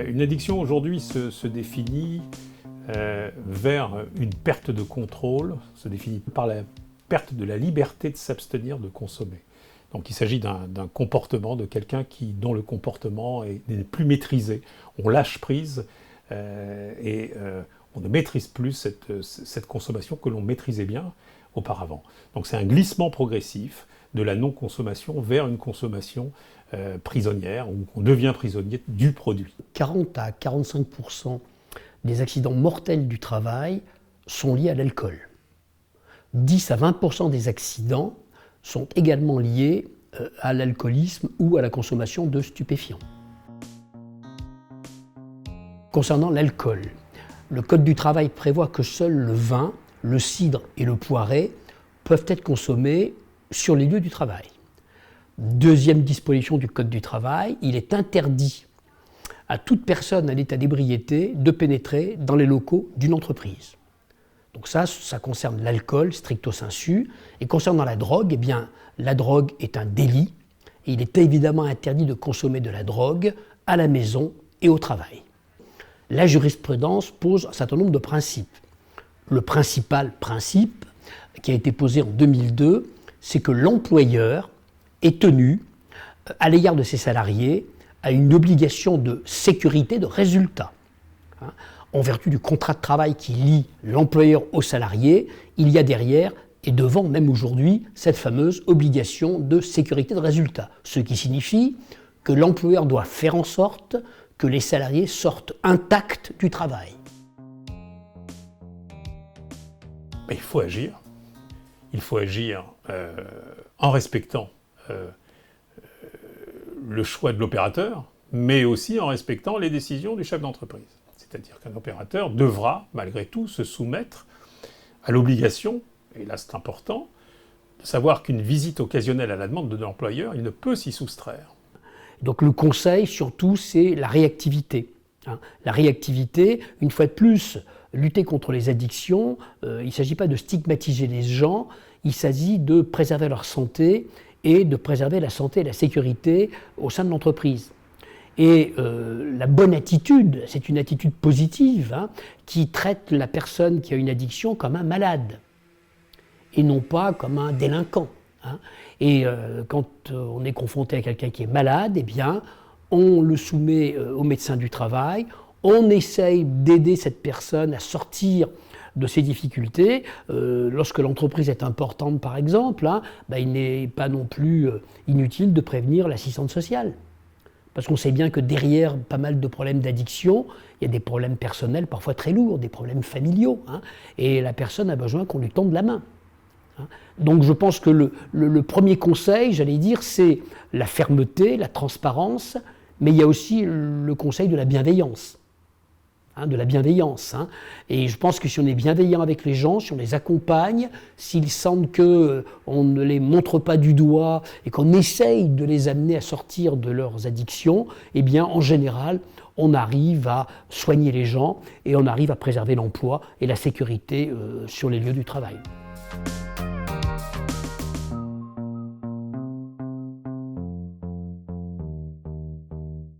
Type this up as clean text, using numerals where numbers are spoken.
Une addiction aujourd'hui se définit vers une perte de contrôle, se définit par la perte de la liberté de s'abstenir de consommer. Donc il s'agit d'un comportement de quelqu'un dont le comportement n'est plus maîtrisé. On lâche prise et on ne maîtrise plus cette consommation que l'on maîtrisait bien auparavant. Donc c'est un glissement progressif de la non-consommation vers une consommation prisonnière, où on devient prisonnier du produit. 40 à 45% des accidents mortels du travail sont liés à l'alcool. 10 à 20% des accidents sont également liés à l'alcoolisme ou à la consommation de stupéfiants. Concernant l'alcool, le Code du travail prévoit que seul le vin, le cidre et le poiré peuvent être consommés sur les lieux du travail. Deuxième disposition du Code du travail, il est interdit à toute personne à l'état d'ébriété de pénétrer dans les locaux d'une entreprise. Donc ça concerne l'alcool stricto sensu. Et concernant la drogue, eh bien, la drogue est un délit. Et il est évidemment interdit de consommer de la drogue à la maison et au travail. La jurisprudence pose un certain nombre de principes. Le principal principe, qui a été posé en 2002, c'est que l'employeur est tenu, à l'égard de ses salariés, à une obligation de sécurité de résultat. En vertu du contrat de travail qui lie l'employeur au salarié, il y a derrière, et devant même aujourd'hui, cette fameuse obligation de sécurité de résultat. Ce qui signifie que l'employeur doit faire en sorte que les salariés sortent intacts du travail. Il faut agir. Il faut agir en respectant le choix de l'opérateur, mais aussi en respectant les décisions du chef d'entreprise. C'est-à-dire qu'un opérateur devra, malgré tout, se soumettre à l'obligation, et là c'est important, de savoir qu'une visite occasionnelle à la demande de l'employeur, il ne peut s'y soustraire. Donc le conseil, surtout, c'est la réactivité. La réactivité, une fois de plus, lutter contre les addictions, il ne s'agit pas de stigmatiser les gens, il s'agit de préserver leur santé et de préserver la santé et la sécurité au sein de l'entreprise. Et la bonne attitude, c'est une attitude positive qui traite la personne qui a une addiction comme un malade et non pas comme un délinquant. Et quand on est confronté à quelqu'un qui est malade, eh bien, on le soumet au médecin du travail, on essaye d'aider cette personne à sortir de ses difficultés. Lorsque l'entreprise est importante, par exemple, il n'est pas non plus inutile de prévenir l'assistante sociale. Parce qu'on sait bien que derrière pas mal de problèmes d'addiction, il y a des problèmes personnels parfois très lourds, des problèmes familiaux. Et la personne a besoin qu'on lui tende la main. Donc je pense que le premier conseil, j'allais dire, c'est la fermeté, la transparence, mais il y a aussi le conseil de la bienveillance. Et je pense que si on est bienveillant avec les gens, si on les accompagne, s'ils sentent qu'on ne les montre pas du doigt et qu'on essaye de les amener à sortir de leurs addictions, eh bien en général, on arrive à soigner les gens et on arrive à préserver l'emploi et la sécurité sur les lieux du travail.